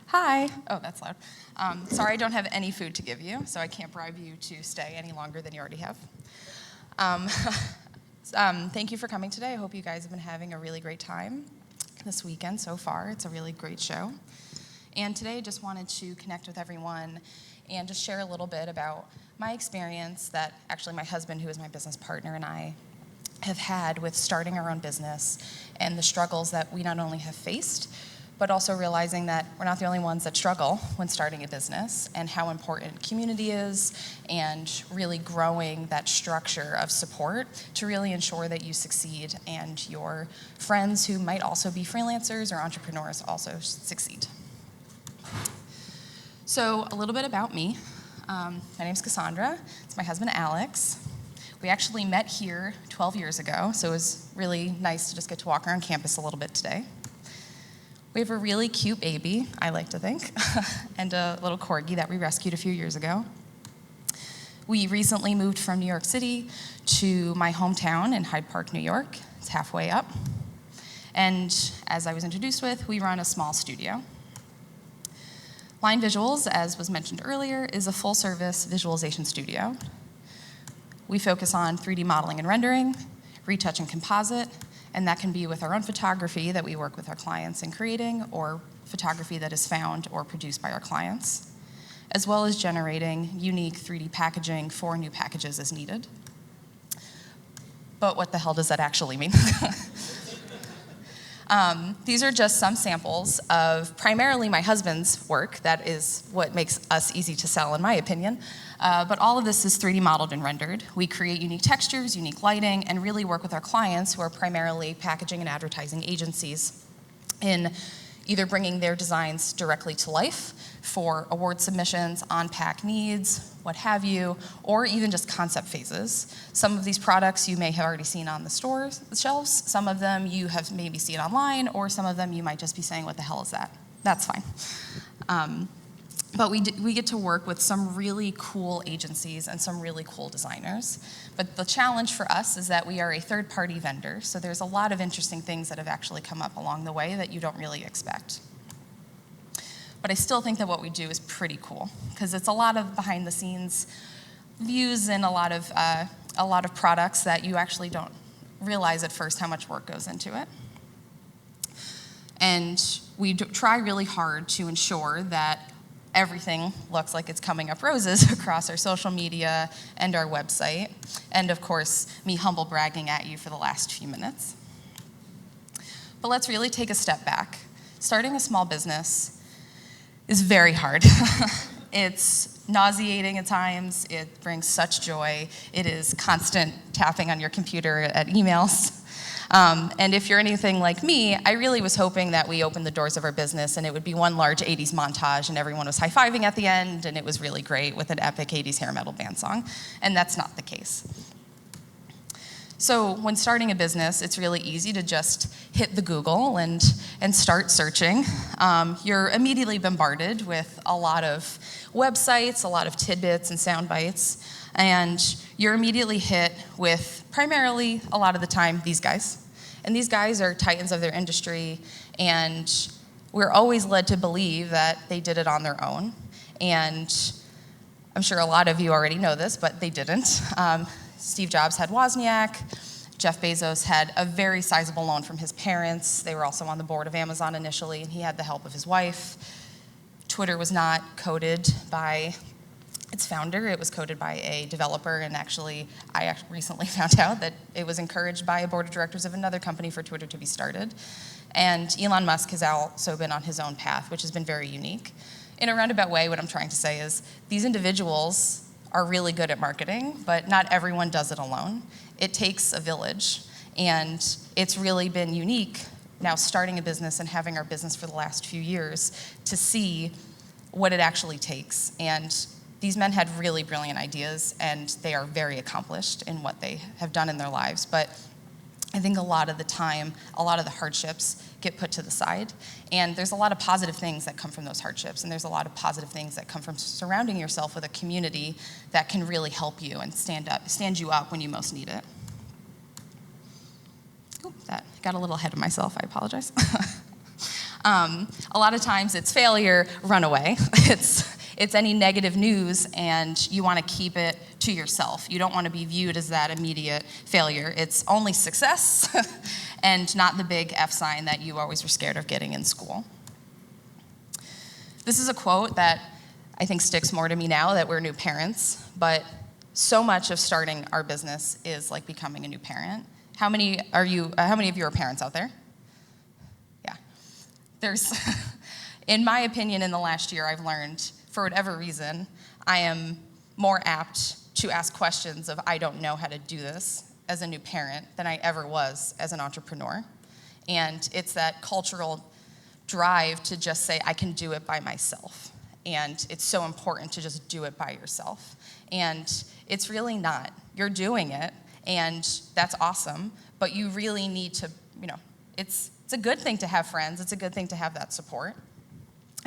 Hi. Oh, that's loud. Sorry, I don't have any food to give you, so I can't bribe you to stay any longer than you already have. Thank you for coming today. I hope you guys have been having a really great time this weekend so far. It's a really great show. And today I just wanted to connect with everyone and just share a little bit about my experience that actually my husband, who is my business partner, and I have had with starting our own business and the struggles that we not only have faced, but also realizing that we're not the only ones that struggle when starting a business, and how important community is, and really growing that structure of support to really ensure that you succeed and your friends who might also be freelancers or entrepreneurs also succeed. So a little bit about me. My name's Cassandra. It's my husband, Alex. We actually met here 12 years ago, so it was really nice to just get to walk around campus a little bit today. We have a really cute baby, I like to think, and a little corgi that we rescued a few years ago. We recently moved from New York City to my hometown in Hyde Park, New York. It's halfway up. And as I was introduced with, we run a small studio. Lyon Visuals, as was mentioned earlier, is a full-service visualization studio. We focus on 3D modeling and rendering, retouch and composite, and that can be with our own photography that we work with our clients in creating, or photography that is found or produced by our clients, as well as generating unique 3D packaging for new packages as needed. But what the hell does that actually mean? These are just some samples of primarily my husband's work. That is what makes us easy to sell, in my opinion. But all of this is 3D modeled and rendered. We create unique textures, unique lighting, and really work with our clients, who are primarily packaging and advertising agencies, in either bringing their designs directly to life for award submissions, on-pack needs, what have you, or even just concept phases. Some of these products you may have already seen on the store shelves. Some of them you have maybe seen online, or some of them you might just be saying, what the hell is that? That's fine. But we get to work with some really cool agencies and some really cool designers. But the challenge for us is that we are a third-party vendor, so there's a lot of interesting things that have actually come up along the way that you don't really expect. But I still think that what we do is pretty cool, because it's a lot of behind-the-scenes views and a lot of products that you actually don't realize at first how much work goes into it. And we try really hard to ensure that everything looks like it's coming up roses across our social media and our website. And of course, me humble bragging at you for the last few minutes. But let's really take a step back. Starting a small business is very hard. It's nauseating at times. It brings such joy. It is constant tapping on your computer at emails. And if you're anything like me, I really was hoping that we opened the doors of our business and it would be one large 80s montage and everyone was high-fiving at the end and it was really great with an epic 80s hair metal band song. And that's not the case. So when starting a business, it's really easy to just hit the Google and start searching. You're immediately bombarded with a lot of websites, a lot of tidbits and sound bites, and you're immediately hit with, primarily, a lot of the time, these guys. And these guys are titans of their industry, and we're always led to believe that they did it on their own. And I'm sure a lot of you already know this, but they didn't. Steve Jobs had Wozniak. Jeff Bezos had a very sizable loan from his parents. They were also on the board of Amazon initially, and he had the help of his wife. Twitter was not coded by its founder. It was coded by a developer, and actually, I recently found out that it was encouraged by a board of directors of another company for Twitter to be started. And Elon Musk has also been on his own path, which has been very unique. In a roundabout way, what I'm trying to say is these individuals are really good at marketing, but not everyone does it alone. It takes a village, and it's really been unique now starting a business and having our business for the last few years to see what it actually takes. And these men had really brilliant ideas, and they are very accomplished in what they have done in their lives. But I think a lot of the time, a lot of the hardships get put to the side. And there's a lot of positive things that come from those hardships. And there's a lot of positive things that come from surrounding yourself with a community that can really help you and stand you up when you most need it. That got a little ahead of myself, I apologize. A lot of times it's failure, run away. It's any negative news, and you want to keep it to yourself. You don't want to be viewed as that immediate failure. It's only success and not the big F sign that you always were scared of getting in school. This is a quote that I think sticks more to me now that we're new parents, but so much of starting our business is like becoming a new parent. How many of you are parents out there? Yeah. In my opinion, in the last year, I've learned, for whatever reason, I am more apt to ask questions of, I don't know how to do this as a new parent than I ever was as an entrepreneur. And it's that cultural drive to just say, I can do it by myself. And it's so important to just do it by yourself. And it's really not. You're doing it, and that's awesome, but you really need to, it's a good thing to have friends. It's a good thing to have that support.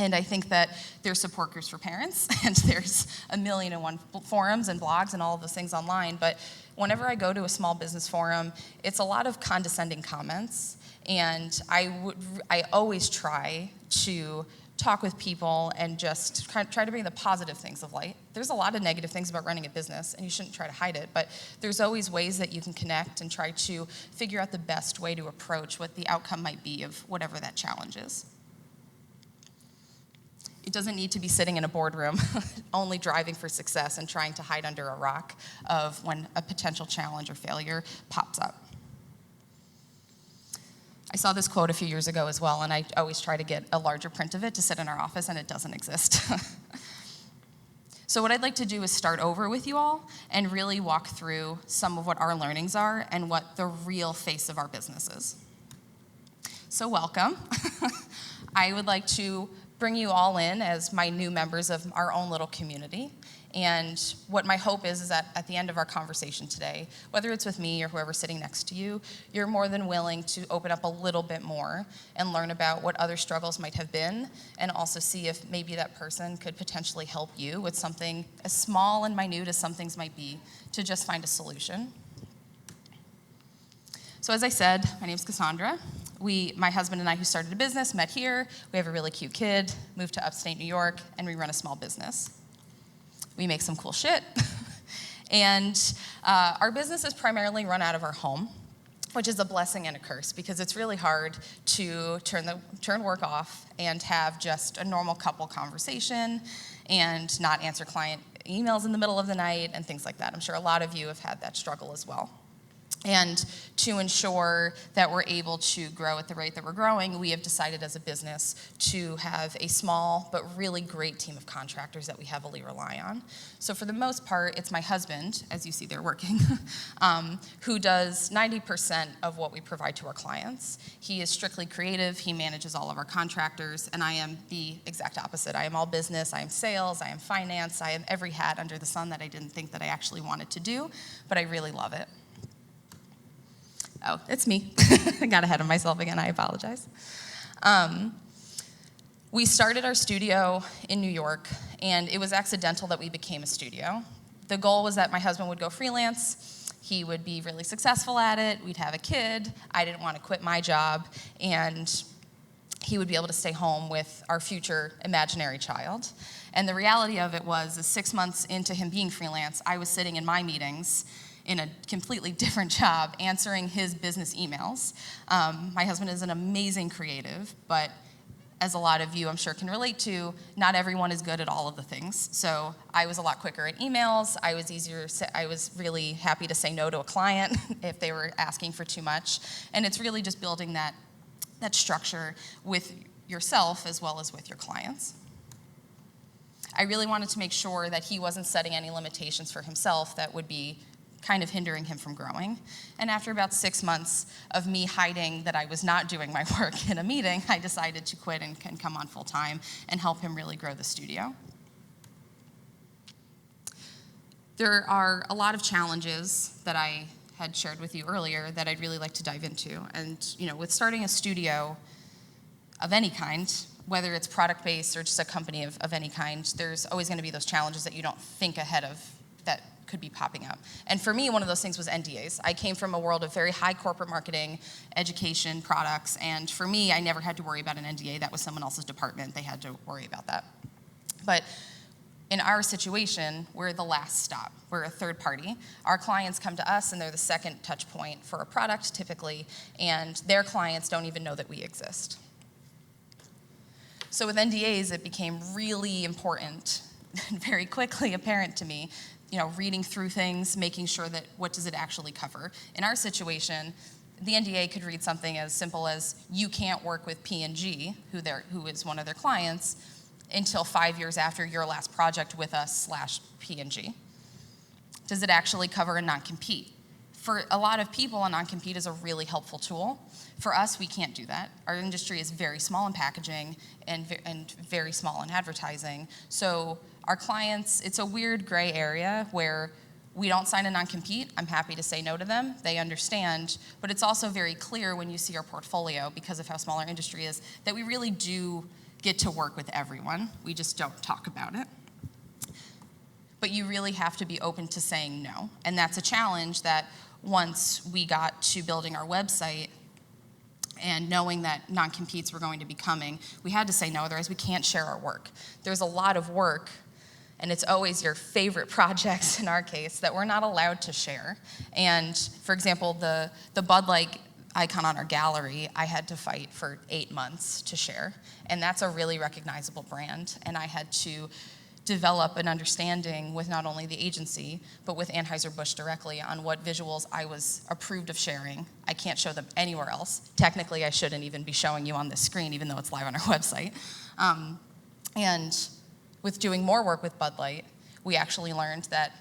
And I think that there's support groups for parents, and there's 1,000,001 forums and blogs and all of those things online. But whenever I go to a small business forum, it's a lot of condescending comments. And I always try to talk with people and just try to bring the positive things of light. There's a lot of negative things about running a business, and you shouldn't try to hide it, but there's always ways that you can connect and try to figure out the best way to approach what the outcome might be of whatever that challenge is. It doesn't need to be sitting in a boardroom only driving for success and trying to hide under a rock of when a potential challenge or failure pops up. I saw this quote a few years ago as well, and I always try to get a larger print of it to sit in our office, and it doesn't exist. So what I'd like to do is start over with you all and really walk through some of what our learnings are and what the real face of our business is. So welcome. I would like to bring you all in as my new members of our own little community. And what my hope is that at the end of our conversation today, whether it's with me or whoever's sitting next to you, you're more than willing to open up a little bit more and learn about what other struggles might have been, and also see if maybe that person could potentially help you with something as small and minute as some things might be to just find a solution. So as I said, my name's Cassandra. My husband and I, who started a business, met here. We have a really cute kid, moved to upstate New York, and we run a small business. We make some cool shit. And our business is primarily run out of our home, which is a blessing and a curse, because it's really hard to turn work off and have just a normal couple conversation and not answer client emails in the middle of the night and things like that. I'm sure a lot of you have had that struggle as well. And to ensure that we're able to grow at the rate that we're growing, we have decided as a business to have a small but really great team of contractors that we heavily rely on. So for the most part, it's my husband, as you see there working, who does 90% of what we provide to our clients. He is strictly creative. He manages all of our contractors, and I am the exact opposite. I am all business. I am sales. I am finance. I am every hat under the sun that I didn't think that I actually wanted to do, but I really love it. Oh, it's me. I got ahead of myself again. I apologize. We started our studio in New York, and it was accidental that we became a studio. The goal was that my husband would go freelance. He would be really successful at it. We'd have a kid. I didn't want to quit my job, and he would be able to stay home with our future imaginary child. And the reality of it was 6 months into him being freelance, I was sitting in my meetings in a completely different job, answering his business emails. My husband is an amazing creative, but as a lot of you I'm sure can relate to, not everyone is good at all of the things. So I was a lot quicker at emails. I was really happy to say no to a client if they were asking for too much. And it's really just building that structure with yourself as well as with your clients. I really wanted to make sure that he wasn't setting any limitations for himself that would be kind of hindering him from growing. And after about 6 months of me hiding that I was not doing my work in a meeting, I decided to quit and come on full time and help him really grow the studio. There are a lot of challenges that I had shared with you earlier that I'd really like to dive into. And with starting a studio of any kind, whether it's product-based or just a company of any kind, there's always going to be those challenges that you don't think ahead of that could be popping up. And for me, one of those things was NDAs. I came from a world of very high corporate marketing, education, products, and for me, I never had to worry about an NDA. That was someone else's department. They had to worry about that. But in our situation, we're the last stop. We're a third party. Our clients come to us, and they're the second touch point for a product, typically, and their clients don't even know that we exist. So with NDAs, it became really important and very quickly apparent to me, reading through things, making sure that what does it actually cover. In our situation, the NDA could read something as simple as, you can't work with P&G, who is one of their clients, until 5 years after your last project with us /P&G. Does it actually cover a non-compete? For a lot of people, a non-compete is a really helpful tool. For us, we can't do that. Our industry is very small in packaging and very small in advertising. So our clients, it's a weird gray area where we don't sign a non-compete. I'm happy to say no to them. They understand. But it's also very clear when you see our portfolio, because of how small our industry is, that we really do get to work with everyone. We just don't talk about it. But you really have to be open to saying no. And that's a challenge that once we got to building our website and knowing that non-competes were going to be coming, we had to say no, otherwise we can't share our work. There's a lot of work, and it's always your favorite projects in our case, that we're not allowed to share. And for example, the Bud Light icon on our gallery, I had to fight for 8 months to share. And that's a really recognizable brand. And I had to develop an understanding with not only the agency, but with Anheuser-Busch directly on what visuals I was approved of sharing. I can't show them anywhere else. Technically, I shouldn't even be showing you on this screen, even though it's live on our website. And with doing more work with Bud Light, we actually learned that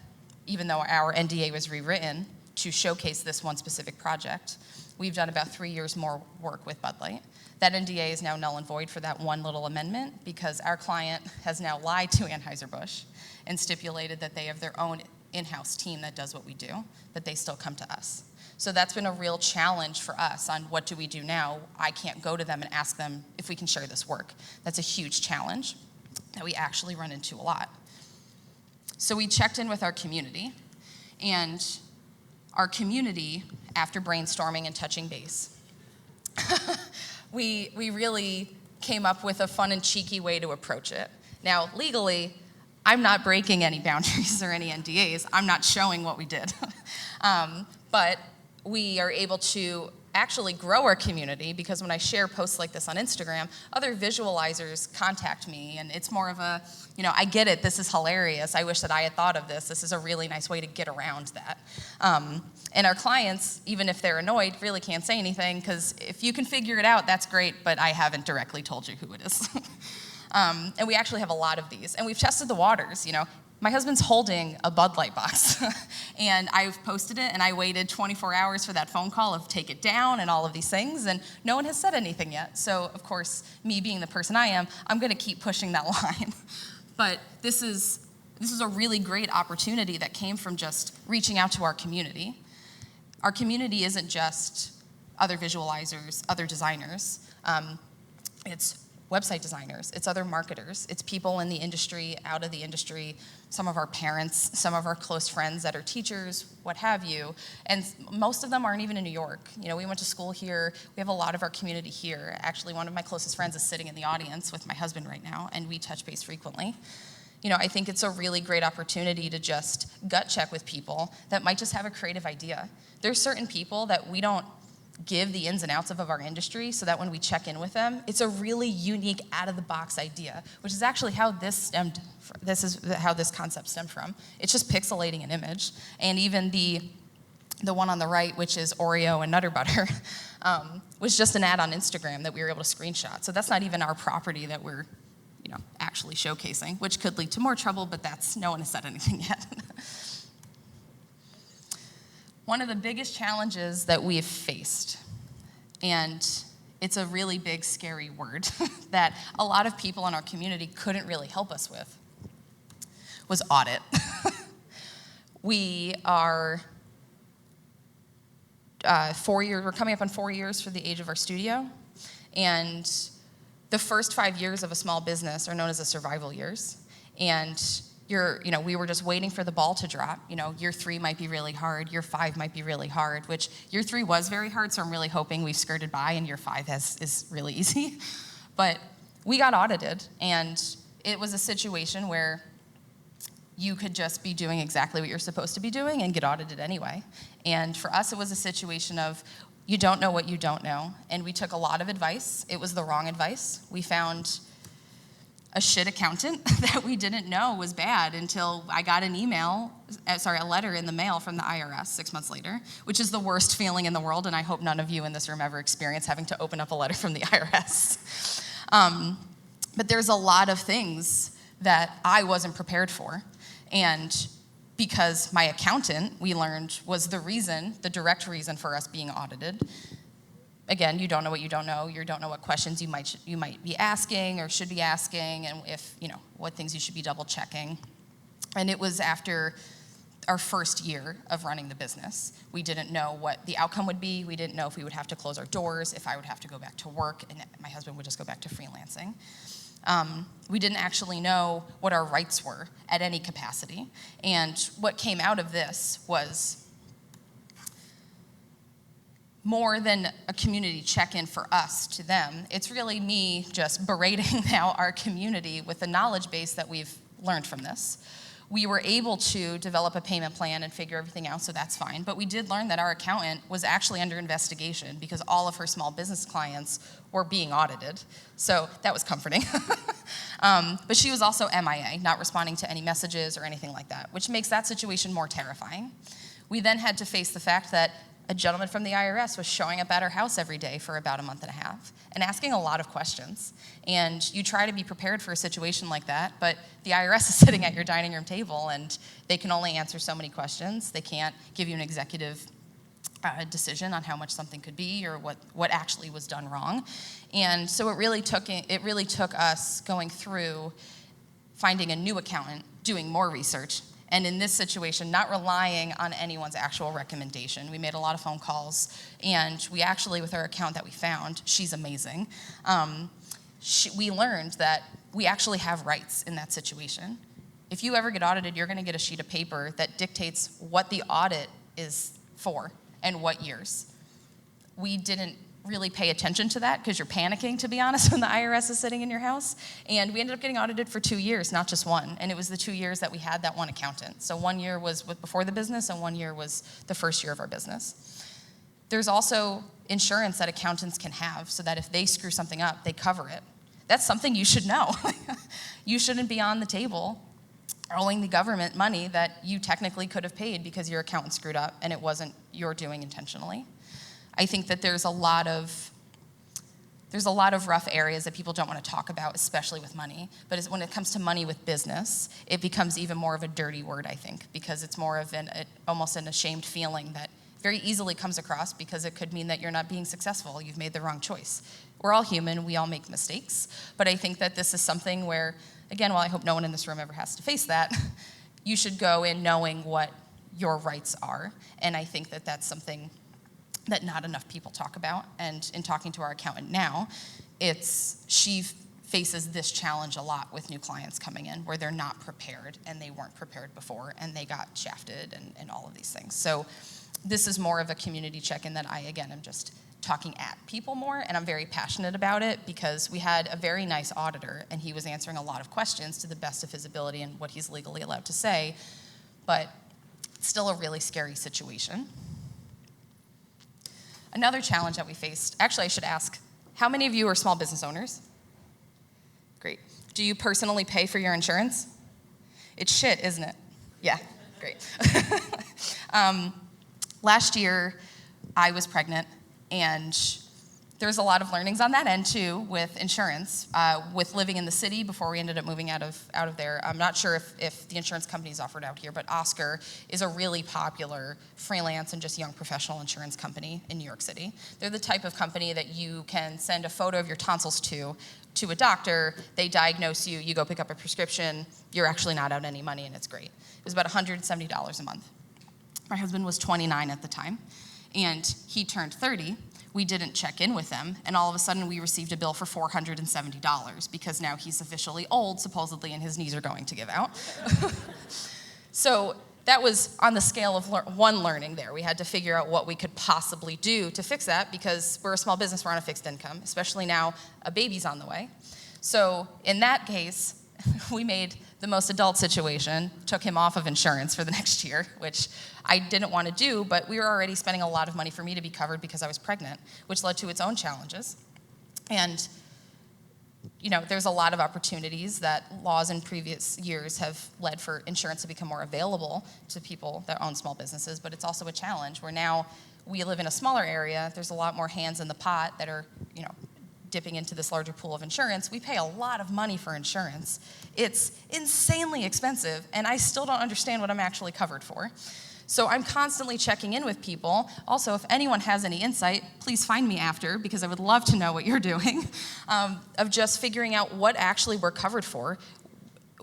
even though our NDA was rewritten to showcase this one specific project, we've done about 3 years more work with Bud Light. That NDA is now null and void for that one little amendment because our client has now lied to Anheuser-Busch and stipulated that they have their own in-house team that does what we do, but they still come to us. So that's been a real challenge for us on what do we do now. I can't go to them and ask them if we can share this work. That's a huge challenge that we actually run into a lot. So we checked in with our community, and our community, after brainstorming and touching base, we really came up with a fun and cheeky way to approach it. Now, legally, I'm not breaking any boundaries or any NDAs. I'm not showing what we did. But we are able to actually grow our community because when I share posts like this on Instagram, other visualizers contact me, and it's more of a, I get it, this is hilarious. I wish that I had thought of this. This is a really nice way to get around that. And our clients, even if they're annoyed, really can't say anything because if you can figure it out, that's great, but I haven't directly told you who it is. And we actually have a lot of these. And we've tested the waters, My husband's holding a Bud Light box, and I've posted it, and I waited 24 hours for that phone call of take it down and all of these things, and no one has said anything yet. So, of course, me being the person I am, I'm going to keep pushing that line. But this is a really great opportunity that came from just reaching out to our community. Our community isn't just other visualizers, other designers. It's website designers, it's other marketers, it's people in the industry, out of the industry, some of our parents, some of our close friends that are teachers, what have you. And most of them aren't even in New York. We went to school here. We have a lot of our community here. Actually, one of my closest friends is sitting in the audience with my husband right now, and we touch base frequently. I think it's a really great opportunity to just gut check with people that might just have a creative idea. There's certain people that we don't give the ins and outs of our industry so that when we check in with them, it's a really unique out-of-the-box idea, which is actually how this is how this concept stemmed from. It's just pixelating an image. And even the one on the right, which is Oreo and Nutter Butter, was just an ad on Instagram that we were able to screenshot. So that's not even our property that we're actually showcasing, which could lead to more trouble, but no one has said anything yet. One of the biggest challenges that we have faced, and it's a really big, scary word that a lot of people in our community couldn't really help us with, was audit. We are we're coming up on 4 years for the age of our studio, and the first 5 years of a small business are known as the survival years. And we were just waiting for the ball to drop. Year 3 might be really hard, year 5 might be really hard, which year 3 was very hard, so I'm really hoping we've skirted by and year 5 is really easy. But we got audited, and it was a situation where you could just be doing exactly what you're supposed to be doing and get audited anyway. And for us, it was a situation of, you don't know what you don't know. And we took a lot of advice. It was the wrong advice. We found a shit accountant that we didn't know was bad until I got a letter in the mail from the IRS 6 months later, which is the worst feeling in the world, and I hope none of you in this room ever experience having to open up a letter from the IRS. But there's a lot of things that I wasn't prepared for, and because my accountant, we learned, was the direct reason for us being audited. Again, you don't know what you don't know. You don't know what questions you might be asking or should be asking, and what things you should be double checking. And it was after our first year of running the business. We didn't know what the outcome would be. We didn't know if we would have to close our doors, if I would have to go back to work, and my husband would just go back to freelancing. We didn't actually know what our rights were at any capacity. And what came out of this was more than a community check-in for us to them. It's really me just berating now our community with the knowledge base that we've learned from this. We were able to develop a payment plan and figure everything out, so that's fine. But we did learn that our accountant was actually under investigation because all of her small business clients were being audited. So that was comforting. But she was also MIA, not responding to any messages or anything like that, which makes that situation more terrifying. We then had to face the fact that a gentleman from the IRS was showing up at our house every day for about a month and a half and asking a lot of questions. And you try to be prepared for a situation like that, but the IRS is sitting at your dining room table and they can only answer so many questions. They can't give you an executive decision on how much something could be or what actually was done wrong. And so it really took us going through finding a new accountant, doing more research, and in this situation, not relying on anyone's actual recommendation. We made a lot of phone calls, and we actually, with our account that we found, she's amazing, we learned that we actually have rights in that situation. If you ever get audited, you're gonna get a sheet of paper that dictates what the audit is for and what years. We didn't really pay attention to that because you're panicking, to be honest, when the IRS is sitting in your house. And we ended up getting audited for 2 years, not just one. And it was the 2 years that we had that one accountant. So 1 year was before the business and 1 year was the first year of our business. There's also insurance that accountants can have so that if they screw something up, they cover it. That's something you should know. You shouldn't be on the table owing the government money that you technically could have paid because your accountant screwed up and it wasn't your doing intentionally. I think that there's a lot of rough areas that people don't want to talk about, especially with money. But when it comes to money with business, it becomes even more of a dirty word, I think, because it's more of almost an ashamed feeling that very easily comes across because it could mean that you're not being successful. You've made the wrong choice. We're all human. We all make mistakes. But I think that this is something where, again, while I hope no one in this room ever has to face that, you should go in knowing what your rights are. And I think that that's something that not enough people talk about. And in talking to our accountant now, she faces this challenge a lot with new clients coming in where they're not prepared and they weren't prepared before and they got shafted and all of these things. So this is more of a community check-in that am just talking at people more, and I'm very passionate about it because we had a very nice auditor and he was answering a lot of questions to the best of his ability and what he's legally allowed to say, but it's still a really scary situation. Another challenge that we faced, actually I should ask, how many of you are small business owners? Great. Do you personally pay for your insurance? It's shit, isn't it? Yeah, great. Last year, I was pregnant, and there's a lot of learnings on that end too with insurance, with living in the city before we ended up moving out of there. I'm not sure if the insurance company's offered out here, but Oscar is a really popular freelance and just young professional insurance company in New York City. They're the type of company that you can send a photo of your tonsils to a doctor, they diagnose you, you go pick up a prescription, you're actually not out any money, and it's great. It was about $170 a month. My husband was 29 at the time, and he turned 30, we didn't check in with them, and all of a sudden we received a bill for $470 because now he's officially old, supposedly, and his knees are going to give out. So that was on the scale of one learning there. We had to figure out what we could possibly do to fix that because we're a small business, we're on a fixed income, especially now a baby's on the way. So in that case, we made the most adult situation, took him off of insurance for the next year, which I didn't want to do, but we were already spending a lot of money for me to be covered because I was pregnant, which led to its own challenges. And there's a lot of opportunities that laws in previous years have led for insurance to become more available to people that own small businesses, but it's also a challenge where now we live in a smaller area, there's a lot more hands in the pot that are, dipping into this larger pool of insurance. We pay a lot of money for insurance. It's insanely expensive, and I still don't understand what I'm actually covered for. So I'm constantly checking in with people. Also, if anyone has any insight, please find me after, because I would love to know what you're doing, of just figuring out what actually we're covered for.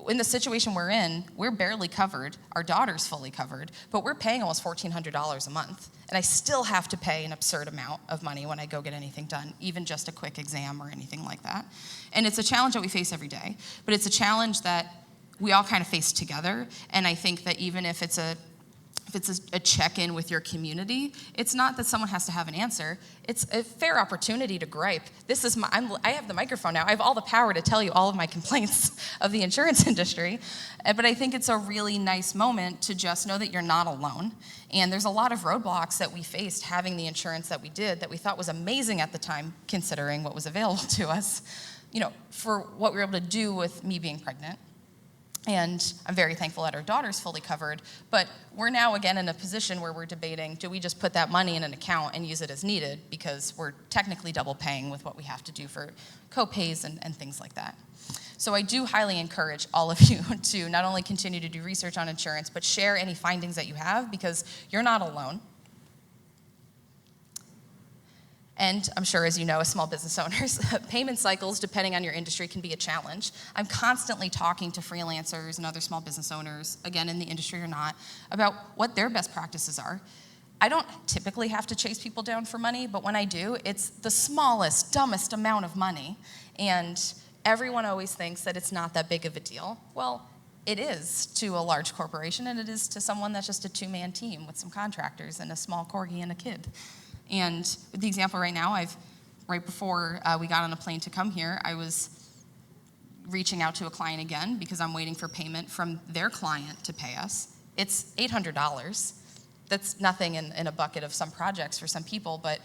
In the situation we're in, we're barely covered. Our daughter's fully covered, but we're paying almost $1,400 a month. And I still have to pay an absurd amount of money when I go get anything done, even just a quick exam or anything like that. And it's a challenge that we face every day, but it's a challenge that we all kind of face together. And I think that even if it's a check-in with your community, it's not that someone has to have an answer. It's a fair opportunity to gripe. I have the microphone now. I have all the power to tell you all of my complaints of the insurance industry. But I think it's a really nice moment to just know that you're not alone. And there's a lot of roadblocks that we faced having the insurance that we did that we thought was amazing at the time, considering what was available to us, for what we were able to do with me being pregnant. And I'm very thankful that our daughter's fully covered, but we're now again in a position where we're debating, do we just put that money in an account and use it as needed, because we're technically double paying with what we have to do for co-pays and things like that. So I do highly encourage all of you to not only continue to do research on insurance, but share any findings that you have, because you're not alone. And I'm sure, as you know, as small business owners, payment cycles, depending on your industry, can be a challenge. I'm constantly talking to freelancers and other small business owners, again, in the industry or not, about what their best practices are. I don't typically have to chase people down for money, but when I do, it's the smallest, dumbest amount of money. And everyone always thinks that it's not that big of a deal. Well, it is to a large corporation, and it is to someone that's just a two-man team with some contractors and a small corgi and a kid. And with the example right now, right before we got on a plane to come here, I was reaching out to a client again because I'm waiting for payment from their client to pay us. It's $800. That's nothing in a bucket of some projects for some people, but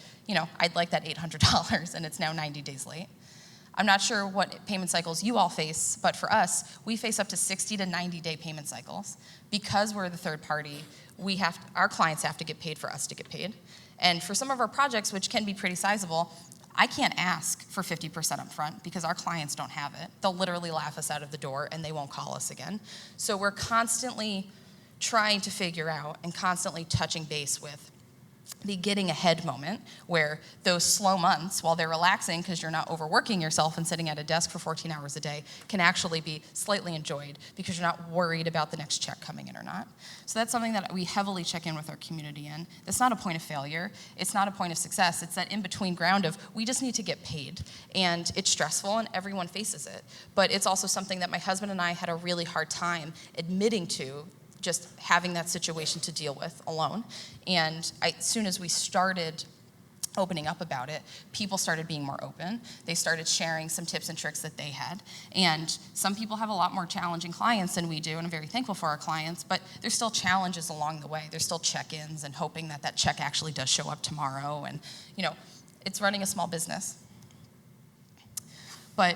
I'd like that $800, and it's now 90 days late. I'm not sure what payment cycles you all face, but for us, we face up to 60 to 90-day payment cycles. Because we're the third party, our clients have to get paid for us to get paid. And for some of our projects, which can be pretty sizable, I can't ask for 50% up front because our clients don't have it. They'll literally laugh us out of the door and they won't call us again. So we're constantly trying to figure out and constantly touching base with the getting ahead moment, where those slow months, while they're relaxing because you're not overworking yourself and sitting at a desk for 14 hours a day, can actually be slightly enjoyed because you're not worried about the next check coming in or not. So that's something that we heavily check in with our community in. That's not a point of failure. It's not a point of success. It's that in-between ground of we just need to get paid. And it's stressful and everyone faces it. But it's also something that my husband and I had a really hard time admitting to, just having that situation to deal with alone. And as soon as we started opening up about it, people started being more open. They started sharing some tips and tricks that they had. And some people have a lot more challenging clients than we do, and I'm very thankful for our clients, but there's still challenges along the way. There's still check-ins and hoping that that check actually does show up tomorrow. And, it's running a small business. But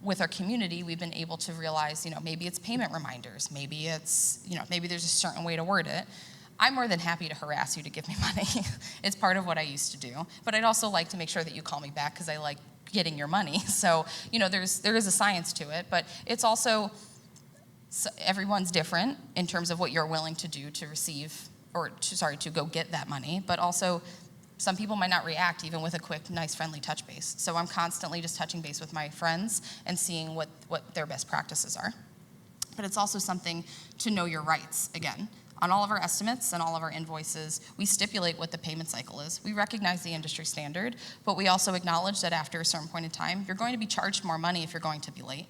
with our community, we've been able to realize, maybe it's payment reminders, maybe it's, maybe there's a certain way to word it. I'm more than happy to harass you to give me money. It's part of what I used to do. But I'd also like to make sure that you call me back because I like getting your money. So, there is a science to it, but it's also, everyone's different in terms of what you're willing to do to receive, to go get that money, but also some people might not react even with a quick, nice, friendly touch base. So I'm constantly just touching base with my friends and seeing what their best practices are. But it's also something to know your rights, again. On all of our estimates and all of our invoices, we stipulate what the payment cycle is. We recognize the industry standard, but we also acknowledge that after a certain point in time, you're going to be charged more money if you're going to be late.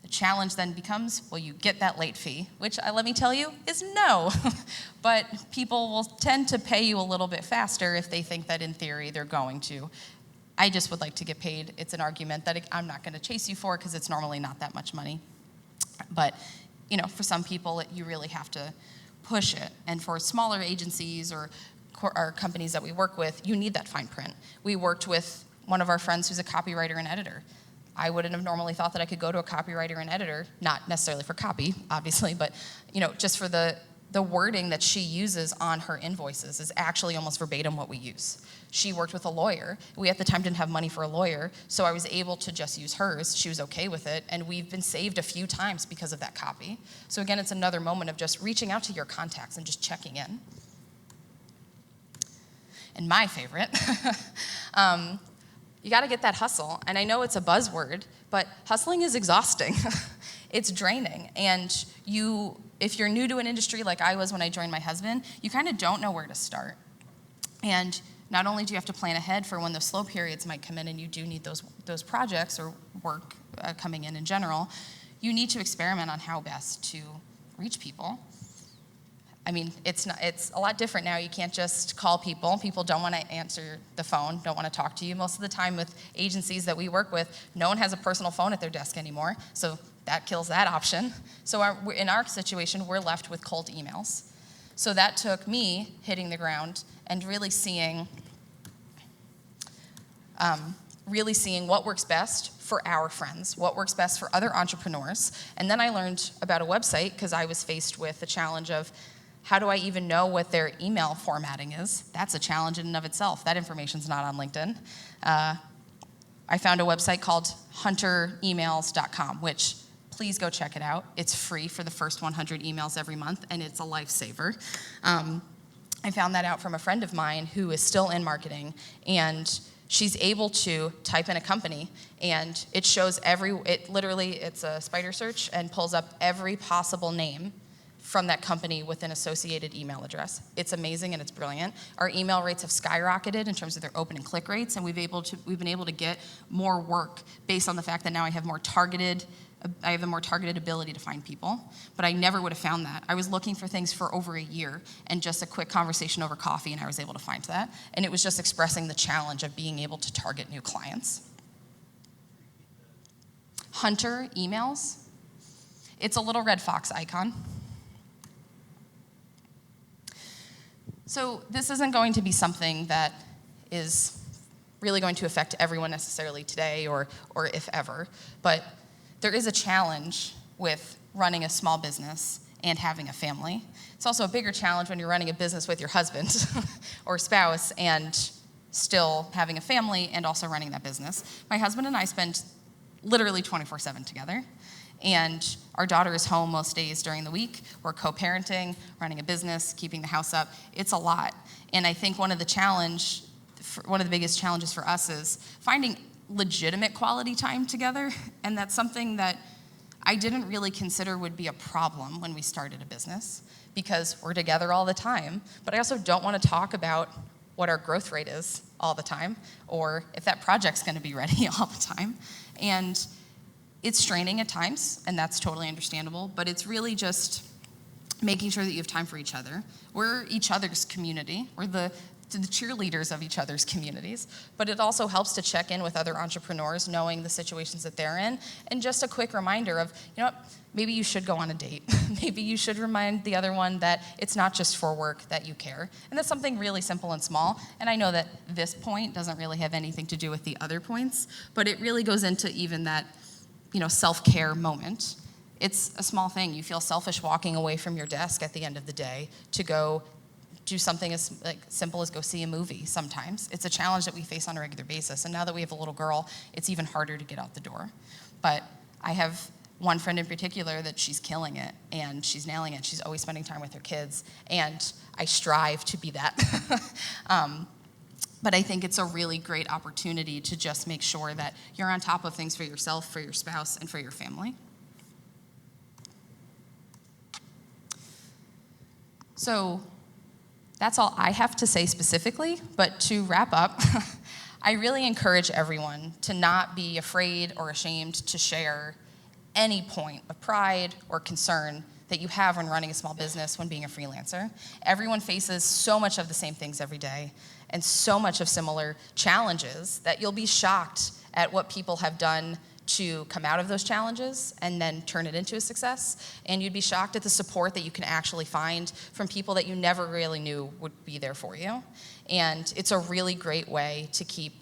The challenge then becomes, will you get that late fee? Which, let me tell you, is no. But people will tend to pay you a little bit faster if they think that in theory they're going to. I just would like to get paid. It's an argument that I'm not going to chase you for because it's normally not that much money. But for some people, you really have to push it. And for smaller agencies or companies that we work with, you need that fine print. We worked with one of our friends who's a copywriter and editor. I wouldn't have normally thought that I could go to a copywriter and editor, not necessarily for copy, obviously, but just for the wording that she uses on her invoices is actually almost verbatim what we use. She worked with a lawyer. We at the time didn't have money for a lawyer, so I was able to just use hers. She was okay with it, and we've been saved a few times because of that copy. So again, it's another moment of just reaching out to your contacts and just checking in. And my favorite, you got to get that hustle. And I know it's a buzzword, but hustling is exhausting. It's draining. And if you're new to an industry like I was when I joined my husband, you kind of don't know where to start. And not only do you have to plan ahead for when those slow periods might come in and you do need those projects or work coming in general, you need to experiment on how best to reach people. I mean, it's a lot different now. You can't just call people. People don't want to answer the phone, don't want to talk to you. Most of the time with agencies that we work with, no one has a personal phone at their desk anymore, so that kills that option. So in our situation, we're left with cold emails. So that took me hitting the ground and really seeing what works best for our friends, what works best for other entrepreneurs. And then I learned about a website because I was faced with the challenge of, how do I even know what their email formatting is? That's a challenge in and of itself. That information's not on LinkedIn. I found a website called hunteremails.com, which please go check it out. It's free for the first 100 emails every month, and it's a lifesaver. I found that out from a friend of mine who is still in marketing, and she's able to type in a company, and it shows it's a spider search and pulls up every possible name from that company with an associated email address. It's amazing and it's brilliant. Our email rates have skyrocketed in terms of their open and click rates, and we've been able to get more work based on the fact that now I have a more targeted ability to find people, but I never would have found that. I was looking for things for over a year, and just a quick conversation over coffee, and I was able to find that. And it was just expressing the challenge of being able to target new clients. Hunter emails. It's a little red fox icon. So this isn't going to be something that is really going to affect everyone necessarily today or if ever, but there is a challenge with running a small business and having a family. It's also a bigger challenge when you're running a business with your husband or spouse and still having a family and also running that business. My husband and I spend literally 24/7 together, and our daughter is home most days during the week. We're co-parenting, running a business, keeping the house up. It's a lot. And I think one of the biggest challenges for us is finding legitimate quality time together, and that's something that I didn't really consider would be a problem when we started a business, because we're together all the time, but I also don't want to talk about what our growth rate is all the time, or if that project's going to be ready all the time. And it's straining at times, and that's totally understandable, but it's really just making sure that you have time for each other. We're each other's community. We're the cheerleaders of each other's communities, but it also helps to check in with other entrepreneurs, knowing the situations that they're in, and just a quick reminder of, maybe you should go on a date. Maybe you should remind the other one that it's not just for work that you care. And that's something really simple and small, and I know that this point doesn't really have anything to do with the other points, but it really goes into even that, self-care moment. It's a small thing. You feel selfish walking away from your desk at the end of the day to go do something as simple as go see a movie sometimes. It's a challenge that we face on a regular basis, and now that we have a little girl, it's even harder to get out the door. But I have one friend in particular that she's killing it, and she's nailing it. She's always spending time with her kids, and I strive to be that. But I think it's a really great opportunity to just make sure that you're on top of things for yourself, for your spouse, and for your family. So that's all I have to say specifically, but to wrap up, I really encourage everyone to not be afraid or ashamed to share any point of pride or concern that you have when running a small business, when being a freelancer. Everyone faces so much of the same things every day and so much of similar challenges that you'll be shocked at what people have done to come out of those challenges and then turn it into a success. And you'd be shocked at the support that you can actually find from people that you never really knew would be there for you. And it's a really great way to keep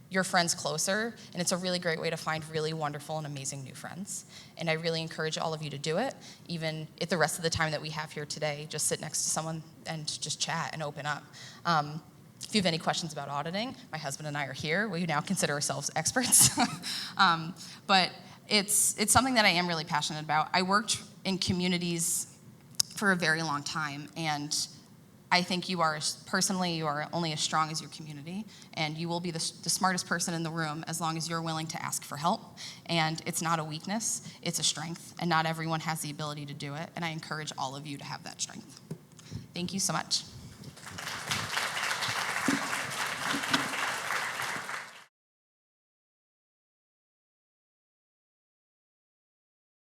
your friends closer, and it's a really great way to find really wonderful and amazing new friends. And I really encourage all of you to do it, even if the rest of the time that we have here today, just sit next to someone and just chat and open up. If you have any questions about auditing, my husband and I are here. We now consider ourselves experts. But it's something that I am really passionate about. I worked in communities for a very long time, and I think you are only as strong as your community, and you will be the smartest person in the room as long as you're willing to ask for help. And it's not a weakness, it's a strength, and not everyone has the ability to do it, and I encourage all of you to have that strength. Thank you so much.